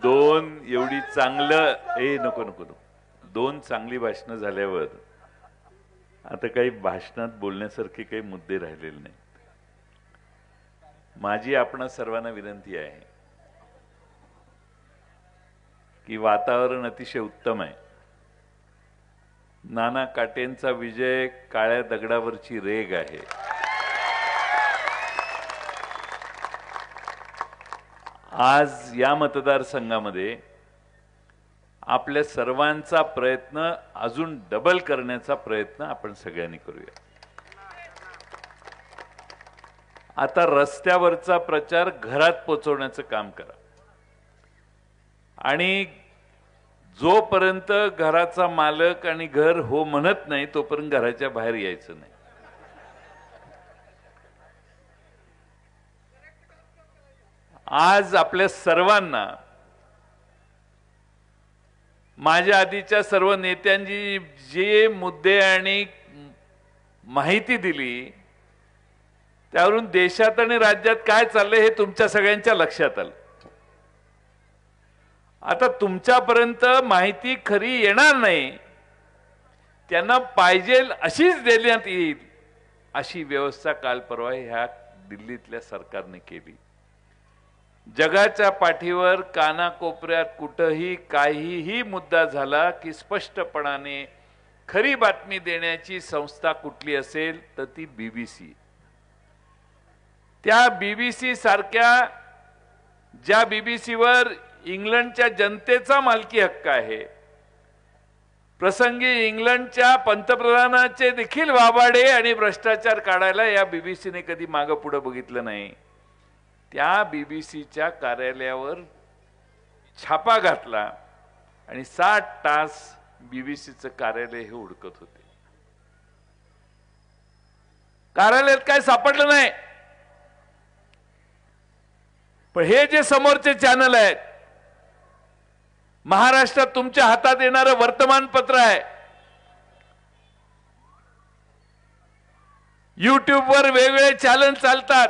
दोन एवढी चांगलं नको नको नको दोन चांगली भाषणं झाल्यावर आता काही भाषणात बोलण्यासारखे काही मुद्दे राहिलेले नाहीत. माझी आपणा सर्वांना विनंती आहे की वातावरण अतिशय उत्तम आहे. नाना काटेंचा विजय काळ्या दगडावरची रेघ आहे. आज या मतदारसंघामध्ये आपल्या सर्वांचा प्रयत्न अजून डबल करण्याचा प्रयत्न आपण सगळ्यांनी करूया. आता रस्त्यावरचा प्रचार घरात पोहोचवण्याचं काम करा आणि जोपर्यंत घराचा मालक आणि घर हो म्हणत नाही तोपर्यंत घराच्या बाहेर यायचं नाही. आज आपल्या सर्वांना माझ्या आधीच्या सर्व नेत्यांनी जे मुद्दे आणि माहिती दिली त्यावरून देशात आणि राज्यात काय चाललंय हे तुमच्या सगळ्यांच्या लक्षात आलं. आता तुमच्यापर्यंत माहिती खरी येणार नाही, त्यांना पाहिजे अशीच देण्यात येईल अशी व्यवस्था काल परवा ह्या दिल्लीतल्या सरकारने केली. जगाच्या पाठीवर कानाकोपऱ्यात कुठेही काहीही मुद्दा झाला की स्पष्टपणाने खरी बातमी देण्याची संस्था कुठली असेल तर ती BBC. त्या BBC सारख्या ज्या BBCवर इंग्लंडच्या जनतेचा मालकी हक्क आहे, प्रसंगी इंग्लंडच्या पंतप्रधानाचे देखील वाबाडे आणि भ्रष्टाचार काढायला या BBCने कधी मागे पुढे बघितलं नाही. त्या BBCच्या कार्यालयावर छापा घातला आणि 60 तास BBCचं कार्यालय हे हुडकत होते. कार्यालयात काय सापडलं नाही. पण हे जे समोरचे चॅनल आहेत, महाराष्ट्रात तुमच्या हातात येणारं वर्तमानपत्र आहे, युट्यूबवर वेगवेगळे चॅनल चालतात,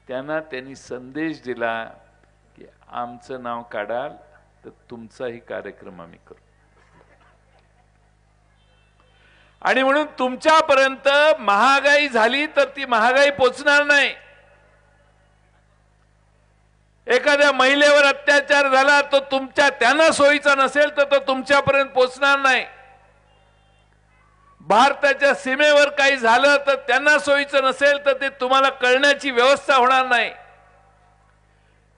त्यांनी संदेश दिला की आमचं नाव काढाल तर तुमचाही कार्यक्रम आम्ही करू. आणि म्हणून तुमच्यापर्यंत महागाई झाली तर ती महागाई पोचणार नाही. एखाद्या महिलेवर अत्याचार झाला तो त्यांना सोयीचा नसेल तर तो तुमच्यापर्यंत पोचणार नाही. भारताच्या सीमेवर काही झालं तर त्यांना सोयीचं नसेल तर ते तुम्हाला कळण्याची व्यवस्था होणार नाही.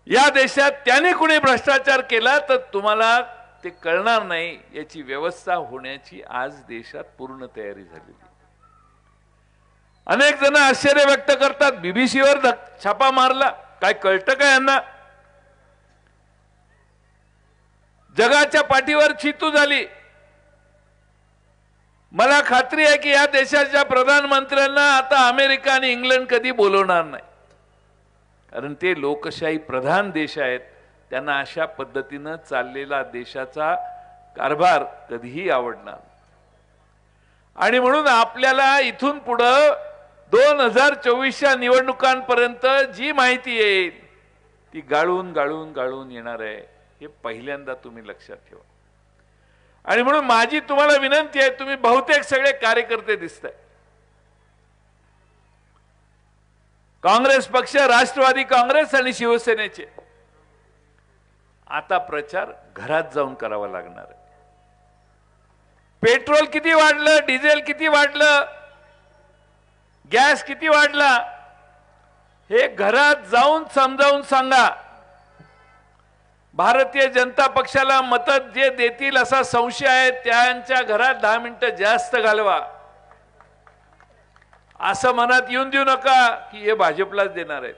या देशात त्याने कुणी भ्रष्टाचार केला तर तुम्हाला ते कळणार नाही. याची व्यवस्था होण्याची आज देशात पूर्ण तयारी झालेली. अनेक जण आश्चर्य व्यक्त करतात, BBCवर छापा मारला, काय कळतं का यांना? जगाच्या पाठीवर चितू झाली. मला खात्री आहे की या देशाच्या प्रधानमंत्र्यांना आता अमेरिका आणि इंग्लंड कधी बोलवणार नाही, कारण ते लोकशाही प्रधान देश आहेत. त्यांना अशा पद्धतीनं चाललेला देशाचा कारभार कधीही आवडणार. आणि म्हणून आपल्याला इथून पुढे 2024च्या निवडणुकांपर्यंत जी माहिती येईल ती गाळून गाळून गाळून येणार आहे, हे पहिल्यांदा तुम्ही लक्षात ठेवा. आणि म्हणून माझी तुम्हाला विनंती आहे, तुम्ही बहुतेक सगळे कार्यकर्ते दिसताय, काँग्रेस पक्ष, राष्ट्रवादी काँग्रेस आणि शिवसेनेचे, आता प्रचार घरात जाऊन करावा लागणार आहे. पेट्रोल किती वाढलं, डिझेल किती वाढलं, गॅस किती वाढला, हे घरात जाऊन समजावून सांगा. भारतीय जनता पक्षाला मत जे देतील असा संशय आहे त्यांच्या घरात 10 मिनिटं जास्त घालवा. असं मनात येऊन देऊ नका की हे भाजपलाच देणार आहेत.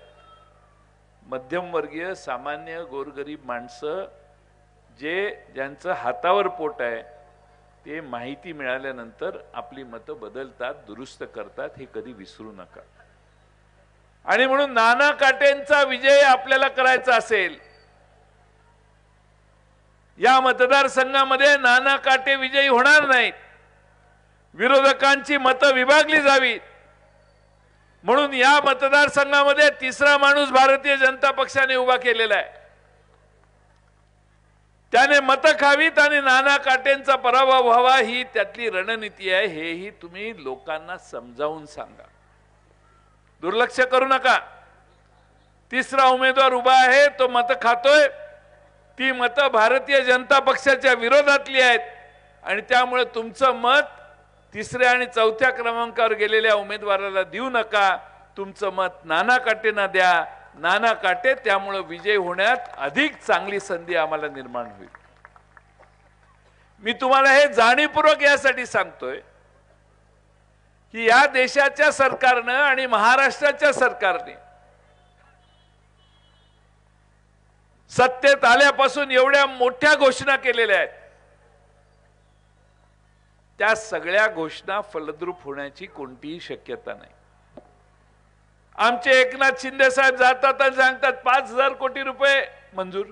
मध्यमवर्गीय सामान्य गोरगरीब माणसं ज्यांचं हातावर पोट आहे ते माहिती मिळाल्यानंतर आपली मतं बदलतात, दुरुस्त करतात, हे कधी विसरू नका. आणि म्हणून नाना काटेंचा विजय आपल्याला करायचा असेल, या मतदारसंघामध्ये नाना काटे विजयी होणार नाहीत. विरोधकांची मतं विभागली जावीत म्हणून या मतदारसंघामध्ये तिसरा माणूस भारतीय जनता पक्षाने उभा केलेला आहे. त्याने मतं खावीत आणि नाना काटेंचा पराभव व्हावा ही त्यातली रणनीती आहे, हेही तुम्ही लोकांना समजावून सांगा. दुर्लक्ष करू नका. तिसरा उमेदवार उभा आहे, तो मतं खातोय. ती मतं भारतीय जनता पक्षाच्या विरोधातली आहेत आणि त्यामुळे तुमचं मत तिसऱ्या आणि चौथ्या क्रमांकावर गेलेल्या उमेदवाराला देऊ नका. तुमचं मत नाना काटेंना द्या. नाना काटे त्यामुळे विजय होण्यात अधिक चांगली संधी आम्हाला निर्माण होईल. मी तुम्हाला हे जाणीवपूर्वक यासाठी सांगतोय की या देशाच्या सरकारनं आणि महाराष्ट्राच्या सरकारने सत्तेत आल्यापासून एवढ्या मोठ्या घोषणा केलेल्या आहेत. त्या सगळ्या घोषणा फलद्रूप होण्याची कोणतीही शक्यता नाही. आमचे एकनाथ शिंदे साहेब जातात आणि सांगतात 5,000 कोटी रुपये मंजूर.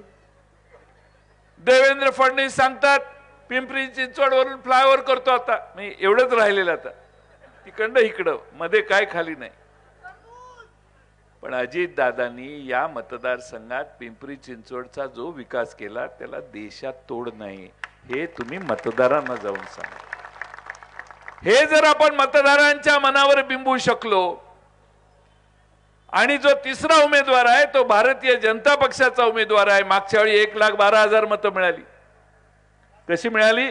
देवेंद्र फडणवीस सांगतात पिंपरी चिंचवड वरून फ्लायओव्हर करतो. आता मी एवढंच राहिलेलं, आता तिकडं इकडं मध्ये काय खाली नाही. पण अजित दादांनी या मतदारसंघात पिंपरी चिंचवडचा जो विकास केला त्याला देशात तोड नाही, हे तुम्ही मतदारांना जाऊन सांगा. हे जर आपण मतदारांच्या मनावर बिंबू शकलो आणि जो तिसरा उमेदवार आहे तो भारतीय जनता पक्षाचा उमेदवार आहे. मागच्या वेळी 1,12,000 मतं मिळाली. कशी मिळाली?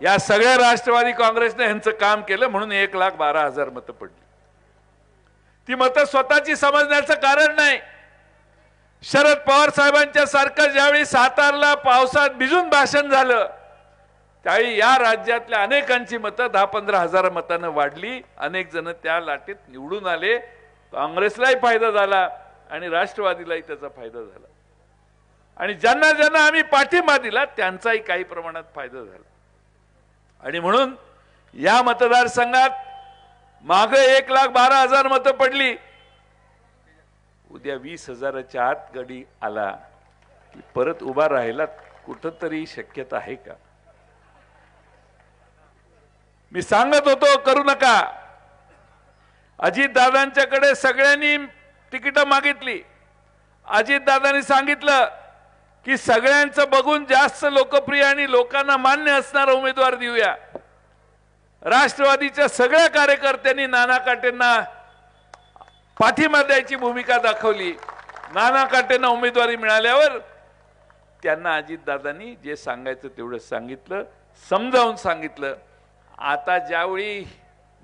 या सगळ्या राष्ट्रवादी काँग्रेसने यांचं काम केलं म्हणून 1,12,000 मतं पडली. ती मतं स्वतःची समजण्याचं कारण नाही. शरद पवार साहेबांच्या सारखं ज्यावेळी सातारला पावसात भिजून भाषण झालं त्यावेळी या राज्यातल्या अनेकांची मतं 10-15 हजार मतांना वाढली. अनेक जण त्या लाटेत निवडून आले. काँग्रेसलाही फायदा झाला आणि राष्ट्रवादीलाही त्याचा फायदा झाला आणि ज्यांना ज्यांना आम्ही पाठिंबा दिला त्यांचाही काही प्रमाणात फायदा झाला. आणि म्हणून या मतदारसंघात मागे 1,12,000 मतं पडली. उद्या 20,000च्या आत गडी आला की परत उभा राहायला कुठंतरी शक्यता आहे का? मी सांगत होतो करू नका. अजित दादांच्याकडे सगळ्यांनी तिकीट मागितली. अजित दादांनी सांगितलं की सगळ्यांचं बघून जास्त लोकप्रिय आणि लोकांना मान्य असणारा उमेदवार देऊया. राष्ट्रवादीच्या सगळ्या कार्यकर्त्यांनी नाना काटेंना पाठिंबा द्यायची भूमिका दाखवली. नाना काटेंना उमेदवारी मिळाल्यावर त्यांना अजितदादांनी जे सांगायचं तेवढं सांगितलं, समजावून सांगितलं. आता ज्यावेळी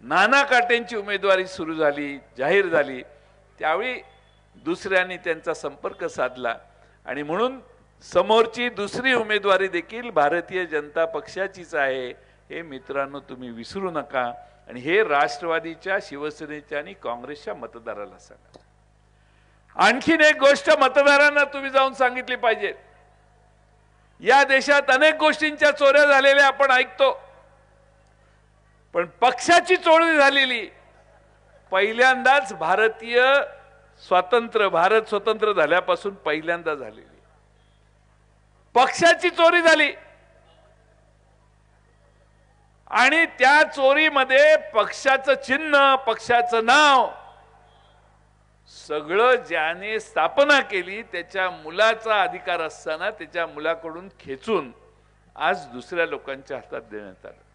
नाना काटेंची उमेदवारी सुरू झाली, जाहीर झाली, त्यावेळी दुसऱ्यांनी त्यांचा संपर्क साधला आणि म्हणून समोरची दुसरी उमेदवारी देखील भारतीय जनता पक्षाचीच आहे. हे मित्रांनो तुम्ही विसरू नका आणि हे राष्ट्रवादीच्या, शिवसेनेच्या आणि काँग्रेसच्या मतदाराला सांगा. आणखीन एक गोष्ट मतदारांना तुम्ही जाऊन सांगितली पाहिजे. या देशात अनेक गोष्टींच्या चोऱ्या झालेल्या आपण ऐकतो, पण पक्षाची चोरी झालेली पहिल्यांदाच भारत स्वतंत्र झाल्यापासून पहिल्यांदा झालेली पक्षाची चोरी झाली. आणि त्या चोरीमध्ये पक्षाचं चिन्ह, पक्षाचं नाव सगळं ज्याने स्थापना केली त्याच्या मुलाचा अधिकार असताना त्याच्या मुलाकडून खेचून आज दुसऱ्या लोकांच्या हातात देण्यात आलं.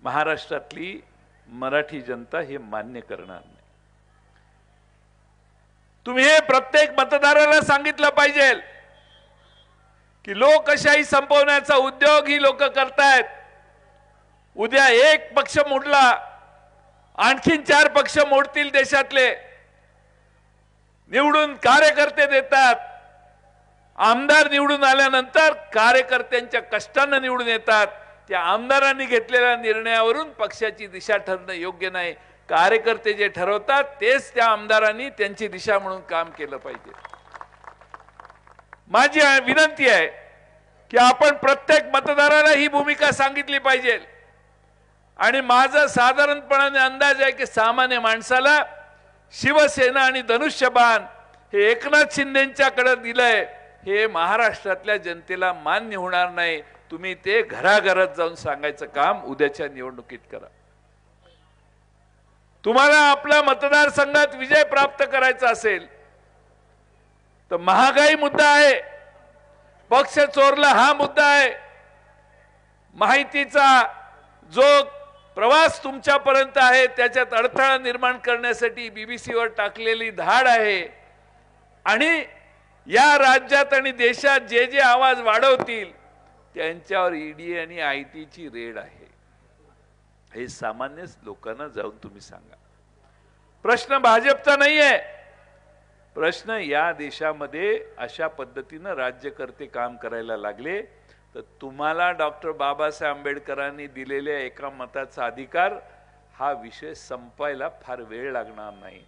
महाराष्ट्रातली मराठी जनता हे मान्य करणार नाही. तुम्ही हे प्रत्येक मतदाराला सांगितलं पाहिजे की लोकशाही संपवण्याचा उद्योग ही लोक करतायत. उद्या एक पक्ष मोडला, आणखीन 4 पक्ष मोडतील देशातले. निवडून कार्यकर्ते देतात. आमदार निवडून आल्यानंतर कार्यकर्त्यांच्या कष्टाने निवडून येतात. त्या आमदारांनी घेतलेल्या निर्णयावरून पक्षाची दिशा ठरणं योग्य नाही. कार्यकर्ते जे ठरवतात तेच त्या आमदारांनी त्यांची दिशा म्हणून काम केलं पाहिजे. माझी विनंती आहे की आपण प्रत्येक मतदाराला ही भूमिका सांगितली पाहिजे. आणि माझा साधारणपणाने अंदाज आहे की सामान्य माणसाला शिवसेना आणि धनुष्यबाण हे एकनाथ शिंदेंच्याकडे दिलंय हे महाराष्ट्रातल्या जनतेला मान्य होणार नाही. तुम्ही ते घराघरात जाऊन सांगायचं काम उद्याच्या निवडणुकीत करा. तुम्हाला आपल्या मतदारसंघात विजय प्राप्त करायचा असेल तर महागाई मुद्दा आहे. पक्ष चोरला हा मुद्दा आहे. माहितीचा जो प्रवास तुमच्यापर्यंत आहे त्याच्यात अडथळा निर्माण करण्यासाठी बीबीसीवर टाकलेली धाड आहे. आणि या राज्यात आणि देशात जे जे आवाज वाढवतील त्यांच्यावर ईडी आणि आयटीची रेड आहे. हे सामान्य लोकांना जाऊन तुम्ही सांगा. प्रश्न भाजपचा नाहीये. प्रश्न या देशामध्ये अशा पद्धतीनं राज्यकर्ते काम करायला लागले तर तुम्हाला डॉक्टर बाबासाहेब आंबेडकरांनी दिलेल्या एका मताचा अधिकार हा विषय संपायला फार वेळ लागणार नाही.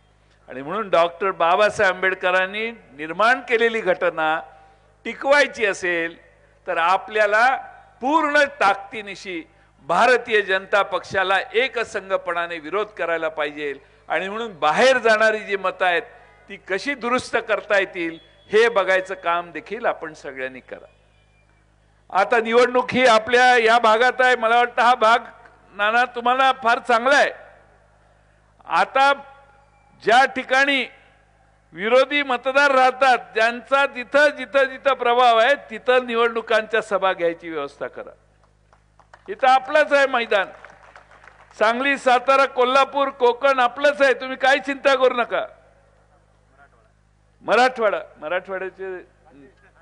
आणि म्हणून डॉक्टर बाबासाहेब आंबेडकरांनी निर्माण केलेली घटना टिकवायची असेल तर आपल्याला पूर्ण ताकदीनिशी भारतीय जनता पक्षाला एकसंघपणाने विरोध करायला पाहिजे. आणि म्हणून बाहेर जाणारी जी मतं आहेत ती कशी दुरुस्त करता येतील हे बघायचं काम देखील आपण सगळ्यांनी करा. आता निवडणूक ही आपल्या या भागात आहे. मला वाटतं हा भाग नाना तुम्हाला फार चांगला आहे. आता ज्या ठिकाणी विरोधी मतदार राहतात ज्यांचा जिथं जिथं जिथं प्रभाव आहे तिथं निवडणुकांच्या सभा घ्यायची व्यवस्था करा. इथं आपलंच आहे मैदान. सांगली, सातारा, कोल्हापूर, कोकण आपलंच आहे. तुम्ही काही चिंता करू नका. मराठवाड्याचे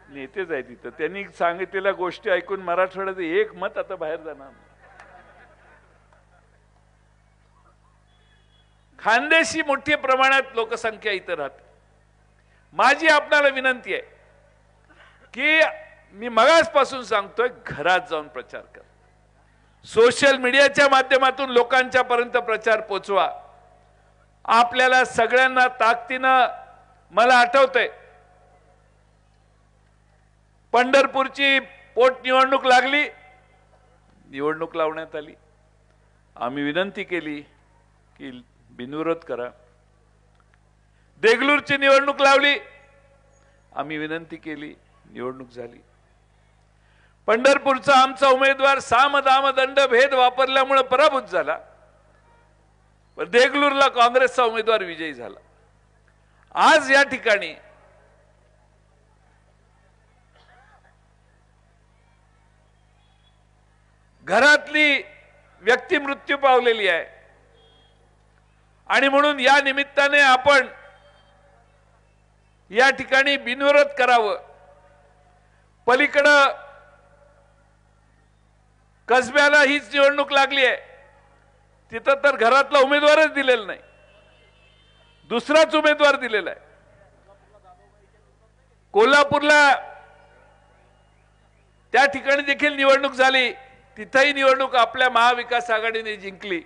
नेतेच आहेत तिथं. त्यांनी सांगितलेल्या गोष्टी ऐकून मराठवाड्याचं एक मत आता बाहेर जाणार. खानदेशी मोठ्या प्रमाणात लोकसंख्या इथं राहते. माझी आपल्याला विनंती आहे की मी मगासपासून सांगतोय घरात जाऊन प्रचार करा. सोशल मीडियाच्या माध्यमातून लोकांच्या पर्यंत प्रचार पोचवा. आपल्याला सगळ्यांना ताकदीनं मला आठवतंय पंढरपूरची पोटनिवडणूक लागली. निवडणूक लावण्यात आली. आम्ही विनंती केली की बिनविरोध करा. देगलूरची निवडणूक लावली. आम्ही विनंती केली. निवडणूक झाली. पंढरपूरचा आमचा उमेदवार साम दाम दंड भेद वापरल्यामुळे पराभूत झाला. पण देगलूरला काँग्रेसचा उमेदवार विजयी झाला. आज या ठिकाणी घरातली व्यक्ती मृत्यू पावलेली आहे. आणि म्हणून या निमित्ताने आपण या ठिकाणी बिनविरोध करावं. पलीकडं कसब्याला हीच निवडणूक लागली आहे. तिथं तर घरातला उमेदवारच दिलेला नाही. दुसराच उमेदवार दिलेला आहे. कोल्हापूरला त्या ठिकाणी देखील निवडणूक झाली. तिथंही निवडणूक आपल्या महाविकास आघाडीने जिंकली.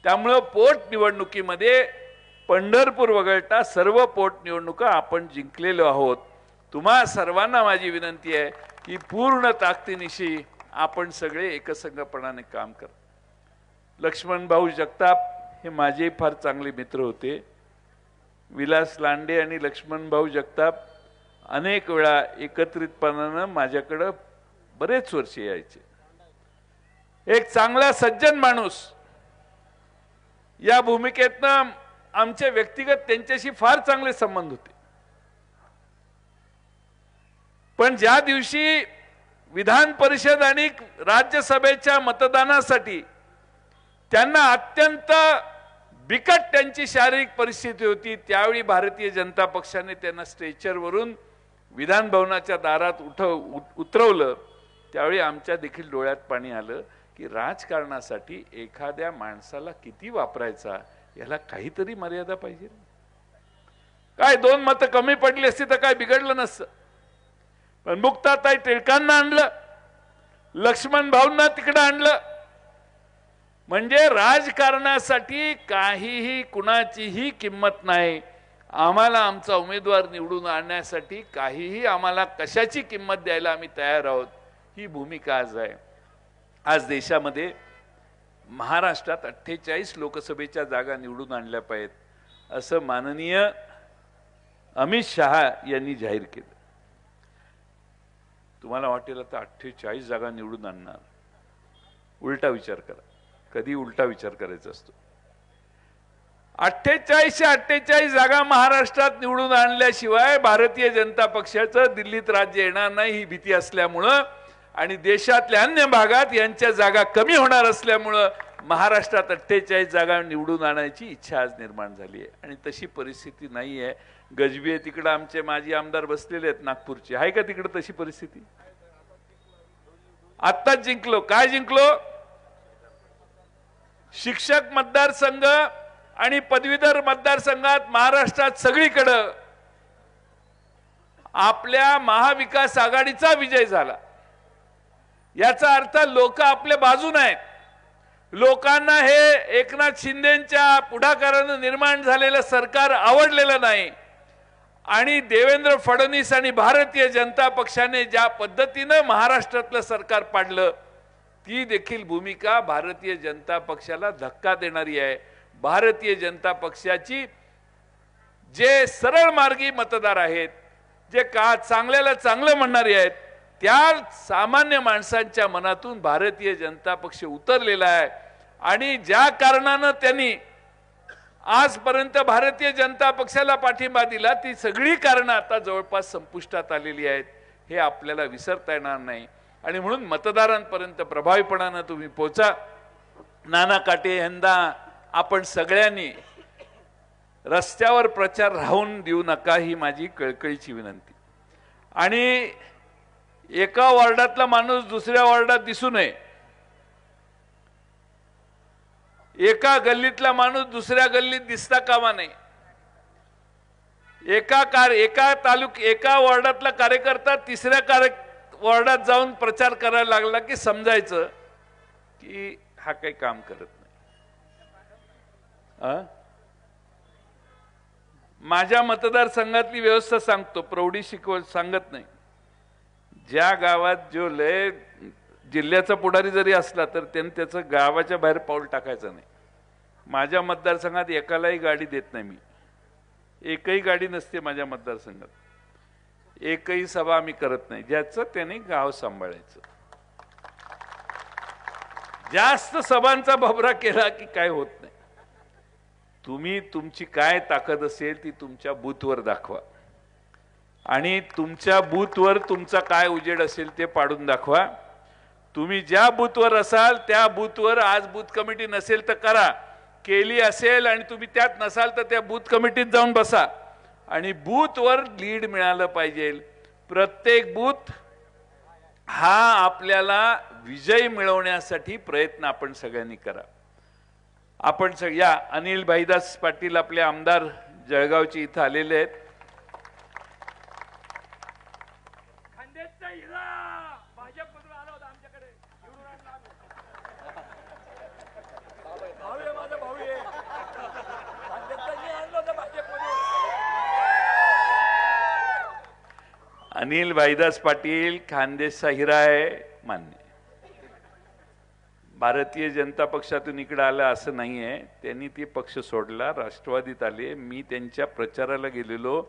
त्यामुळे पोटनिवडणुकीमध्ये पंढरपूर वगळता सर्व पोटनिवडणुका आपण जिंकलेलो आहोत. तुम्हा सर्वांना माझी विनंती आहे की पूर्ण ताकदीनिशी आपण सगळे एकसंघपणाने काम करा. लक्ष्मण भाऊ जगताप हे माझे फार चांगले मित्र होते. विलास लांडे आणि लक्ष्मण भाऊ जगताप अनेक वेळा एकत्रितपणाने माझ्याकडे बरेच वर्ष यायचे. एक चांगला सज्जन माणूस. या भूमिकेतनं आमचे व्यक्तिगत त्यांच्याशी फार चांगले संबंध होते. पण ज्या दिवशी विधान परिषद आणि राज्यसभेच्या मतदानासाठी त्यांना अत्यंत बिकट त्यांची शारीरिक परिस्थिती होती त्यावेळी भारतीय जनता पक्षाने त्यांना स्ट्रेचरवरून विधान भवनाच्या दारात उतरवलं. त्यावेळी आमच्या देखील डोळ्यात पाणी आलं की राजकारणासाठी एखाद्या माणसाला किती वापरायचा याला काहीतरी मर्यादा पाहिजे. काय 2 मतं कमी पडली असती तर काय बिघडलं नसतं. पण मुक्ताताई टिळकांना आणलं, लक्ष्मण भाऊंना तिकडं आणलं. म्हणजे राजकारणासाठी काहीही कुणाचीही किंमत नाही. आम्हाला आमचा उमेदवार निवडून आणण्यासाठी काहीही आम्हाला कशाची किंमत द्यायला आम्ही तयार आहोत. ही भूमिका आज आहे. आज देशामध्ये महाराष्ट्रात 48 लोकसभेच्या जागा निवडून आणल्या पाहिजेत असं माननीय अमित शहा यांनी जाहीर केलं. तुम्हाला वाटेल आता 48 जागा निवडून आणणार. उलटा विचार करा. कधी उलटा विचार करायचा असतो. 48 जागा महाराष्ट्रात निवडून आणल्याशिवाय भारतीय जनता पक्षाचं दिल्लीत राज्य येणार नाही ही भीती असल्यामुळं आणि देशातल्या अन्य भागात यांच्या जागा कमी होणार असल्यामुळं महाराष्ट्रात 48 जागा निवडून आणायची इच्छा आज निर्माण झाली आहे आणि तशी परिस्थिती नाही आहे। गजबी आहे तिकडे आमचे माजी आमदार बसलेले आहेत नागपूरचे, आहे का तिकडे तशी परिस्थिती? आत्ताच जिंकलो, काय जिंकलो? शिक्षक मतदारसंघ आणि पदवीधर मतदारसंघात महाराष्ट्रात सगळीकडे आपल्या महाविकास आघाडीचा विजय झाला। याचा अर्थ लोक आपल्या बाजूने आहेत। लोकांना हे एकनाथ शिंदेंच्या पुढाकाराने निर्माण झालेलं सरकार आवडलेलं नाही आणि देवेंद्र फडणवीस आणि भारतीय जनता पक्षाने ज्या पद्धतीने महाराष्ट्रातलं सरकार पाडलं ती देखील भूमिका भारतीय जनता पक्षाला धक्का देणारी आहे। भारतीय जनता पक्षाची जे सरळ मार्गी मतदार आहेत, जे का चांगल्याला चांगलं म्हणणारे आहेत, त्या सामान्य माणसांच्या मनातून भारतीय जनता पक्ष उतरलेला आहे आणि ज्या कारणाने त्यांनी आजपर्यंत भारतीय जनता पक्षाला पाठिंबा दिला ती सगळी कारणं आता जवळपास संपुष्टात आलेली आहेत, हे आपल्याला विसरता येणार नाही आणि म्हणून मतदारांपर्यंत प्रभावीपणाने तुम्ही पोहोचा। नाना काटे यांना आपण सगळ्यांनी रस्त्यावर प्रचार राहून देऊ नका ही माझी कळकळीची विनंती। आणि एका वॉर्डातला माणूस दुसऱ्या वॉर्डात दिसू नये, एका गल्लीतला माणूस दुसऱ्या गल्लीत दिसता कामा नये। एका वॉर्डातला कार्यकर्ता तिसऱ्या वॉर्डात जाऊन प्रचार करायला लागला की समजायचं की हा काही काम करत नाही। माझ्या मतदारसंघातली व्यवस्था सांगतो, प्रौढी सांगत नाही। ज्या गावात जो लय जिल्ह्याचा पुढारी जरी असला तर त्यांनी त्याचं गावाच्या बाहेर पाऊल टाकायचं नाही। माझ्या मतदारसंघात एकालाही गाडी देत नाही मी, एकही गाडी नसते माझ्या मतदारसंघात, एकही सभा आम्ही करत नाही। ज्याचं त्याने गाव सांभाळायचं। जास्त सभांचा भबरा केला की काय होत नाही। तुम्ही तुमची काय ताकद असेल ती तुमच्या बूथवर दाखवा आणि तुमच्या बूथवर तुमचा काय उजेड असेल ते पाडून दाखवा। तुम्ही ज्या बूथवर असाल त्या बूथवर आज बूथ कमिटी नसेल तर करा, केली असेल आणि तुम्ही त्यात नसाल तर त्या बूथ कमिटीत जाऊन बसा आणि बूथवर लीड मिळालं पाहिजे। प्रत्येक बूथ हा आपल्याला विजय मिळवण्यासाठी प्रयत्न आपण सगळ्यांनी करा। आपण सगळ्या अनिल भाईदास पाटील आपले आमदार जळगावचे इथं आलेले आहेत। अनिल भाईदास पाटील खानदेशचा हिरा आहे, मान्य। भारतीय जनता पक्षातून इकडे आला असं नाहीये, त्यांनी ती पक्ष सोडला, राष्ट्रवादीत आले। मी त्यांच्या प्रचाराला गेलेलो,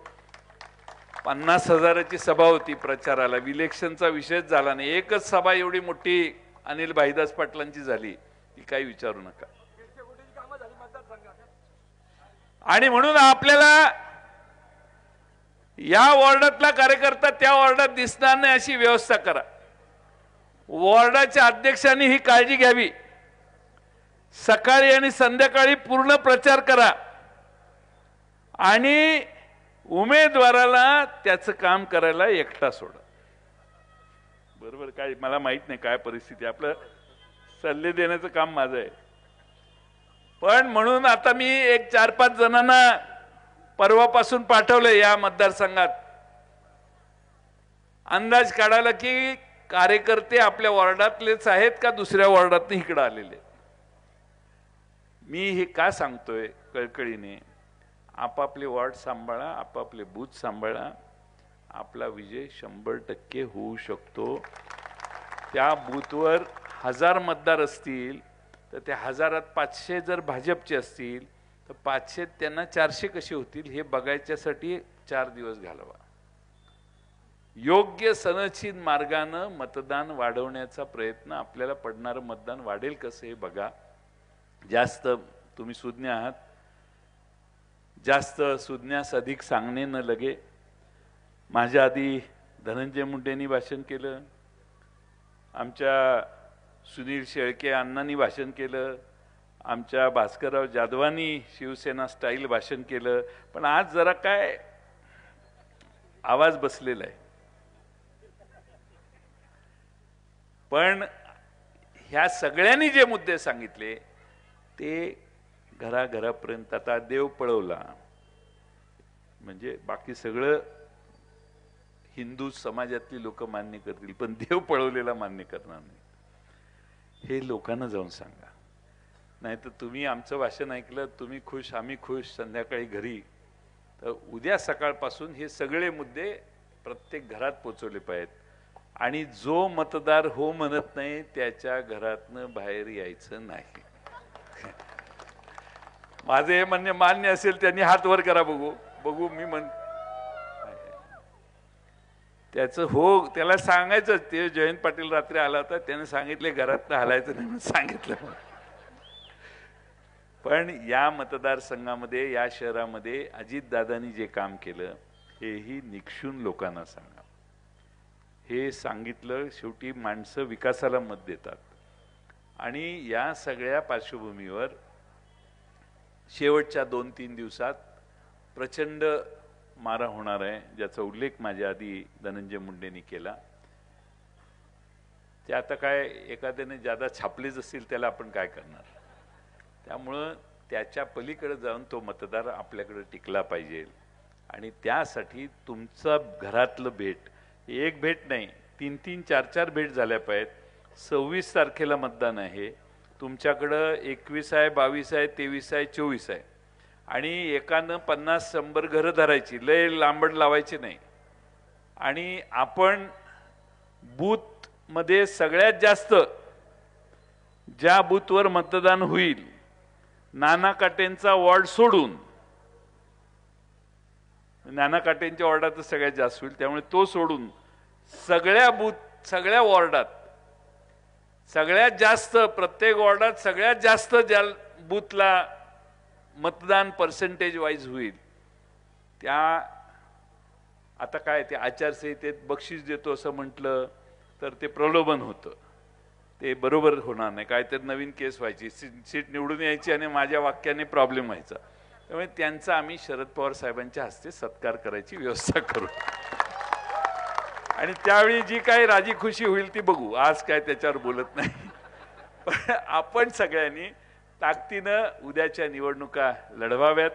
50,000ची सभा होती प्रचाराला, इलेक्शनचा विषयच झाला नाही। एकच सभा एवढी मोठी अनिल भाईदास पाटलांची झाली ती काही विचारू नका। आणि म्हणून आपल्याला या वॉर्डातला कार्यकर्ता त्या वॉर्डात दिसणार नाही अशी व्यवस्था करा। वॉर्डाच्या अध्यक्षांनी ही काळजी घ्यावी। सकाळी आणि संध्याकाळी पूर्ण प्रचार करा आणि उमेदवाराला त्याचं काम करायला एकटा सोडा। बरोबर? काय मला माहित नाही काय परिस्थिती, आपलं सल्ले देण्याचं काम माझं आहे। पण म्हणून आता मी एक 4-5 जणांना परवापासून पाठवले या मतदारसंघात अंदाज काढायला की कार्यकर्ते आपल्या वॉर्डातलेच आहेत का दुसऱ्या वॉर्डातून इकडे आलेले। मी हे का सांगतोय कळकळीने, आपापले वॉर्ड सांभाळा, आपापले बूथ सांभाळा, आपला विजय 100% होऊ शकतो। त्या बूथवर 1000 मतदार असतील तर त्या 1000त 500 जर भाजपचे असतील तर 500 त्यांना 400 कसे होतील हे बघायच्यासाठी 4 दिवस घालवा। योग्य सनदशीर मार्गाने मतदान वाढवण्याचा प्रयत्न, आपल्याला पडणारं मतदान वाढेल कसं हे बघा। जास्त तुम्ही सुज्ञ आहात, जास्त सुज्ञास अधिक सांगणे न लगे. माझ्या आधी धनंजय मुंडेंनी भाषण केलं, आमच्या सुनील शेळके अण्णांनी भाषण केलं, आमच्या भास्करराव जाधवांनी शिवसेना स्टाईल भाषण केलं. पण आज जरा काय आवाज बसलेला आहे. पण ह्या सगळ्यांनी जे मुद्दे सांगितले ते घराघरापर्यंत आता देव पळवला म्हणजे बाकी सगळं हिंदू समाजातली लोक मान्य करतील, पण देव पळवलेला मान्य करणार नाही. हे लोकांना जाऊन सांगा. नाही तर तुम्ही आमचं भाषण ऐकलं, तुम्ही खुश आम्ही खुश, संध्याकाळी घरी. तर उद्या सकाळपासून हे सगळे मुद्दे प्रत्येक घरात पोचवले पाहिजेत. आणि जो मतदार हो म्हणत नाही त्याच्या घरातनं बाहेर यायचं नाही. माझे हे म्हणणे मान्य असेल त्यांनी हात वर करा, बघू बघू. मी म्हण त्याचं हो त्याला सांगायचं. ते जयंत पाटील रात्री आला होता, त्याने सांगितले घरातनं हलायचं नाही म्हणून सांगितलं. पण या मतदारसंघामध्ये या शहरामध्ये अजितदादांनी जे काम केलं हेही निक्षून लोकांना सांगा. हे सांगितलं. शेवटी माणसं विकासाला मत देतात. आणि या सगळ्या पार्श्वभूमीवर शेवटच्या 2-3 दिवसात प्रचंड मारा होणार आहे, ज्याचा उल्लेख माझ्या आधी धनंजय मुंडेंनी केला. ते आता काय एखाद्याने ज्यादा छापलेच असतील त्याला आपण काय करणार. त्यामुळं त्याच्या पलीकडे जाऊन तो मतदार आपल्याकडे टिकला पाहिजे. आणि त्यासाठी तुमचा घरातलं भेट, एक भेट नाही 3-3, 4-4 भेट झाल्या पाहिजेत. 26 तारखेला मतदान आहे. तुमच्याकडं 21 आहे, 22 आहे, 23 आहे, 24 आहे. आणि एकानं 50-100 घरं धरायची, लय लांबड लावायची नाही. आणि आपण बूथ मध्ये सगळ्यात जास्त ज्या बूथवर मतदान होईल, नाना काटेंचा वॉर्ड सोडून, नाना काटेंच्या वॉर्डात सगळ्यात जास्त होईल, त्यामुळे तो सोडून सगळ्या बूथ सगळ्या वॉर्डात सगळ्यात जास्त, प्रत्येक वॉर्डात सगळ्यात जास्त ज्या बूथला मतदान पर्सेंटेज वाईज होईल त्या, आता काय ते आचारसंहितेत बक्षीस देतो असं म्हटलं तर ते प्रलोभन होतं. ते बरोबर होणार नाही. काहीतरी नवीन केस व्हायची, सीट निवडून यायची आणि माझ्या वाक्याने प्रॉब्लेम व्हायचा. त्यामुळे त्यांचा आम्ही शरद पवार साहेबांच्या हस्ते सत्कार करायची व्यवस्था करू. आणि त्यावेळी जी काही राजी खुशी होईल ती बघू. आज काय त्याच्यावर बोलत नाही. पण आपण सगळ्यांनी ताकदीनं उद्याच्या निवडणुका लढवाव्यात.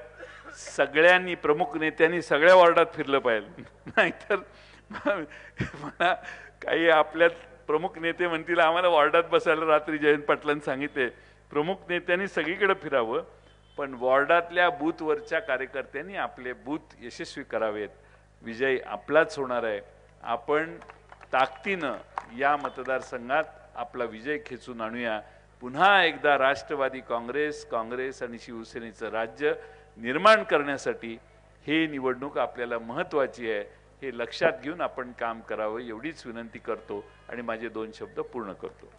सगळ्यांनी, प्रमुख नेत्यांनी सगळ्या वॉर्डात फिरलं पाहिजे. नाहीतर मला काही आपल्यात प्रमुख नेते म्हणतील आम्हाला वॉर्डात बसायला रात्री जयंत पाटलांनी सांगितले. प्रमुख नेत्यांनी सगळीकडे फिरावं, पण वॉर्डातल्या बूथवरच्या कार्यकर्त्यांनी आपले बूथ यशस्वी करावेत. विजय आपलाच होणार आहे. आपण ताकदीनं या मतदारसंघात आपला विजय खेचून आणूया. पुन्हा एकदा राष्ट्रवादी काँग्रेस आणि शिवसेनेचं राज्य निर्माण करण्यासाठी ही निवडणूक आपल्याला महत्त्वाची आहे. हे लक्षात घेऊन आपण काम करावं एवढीच विनंती करतो आणि माझे 2 शब्द पूर्ण करतो.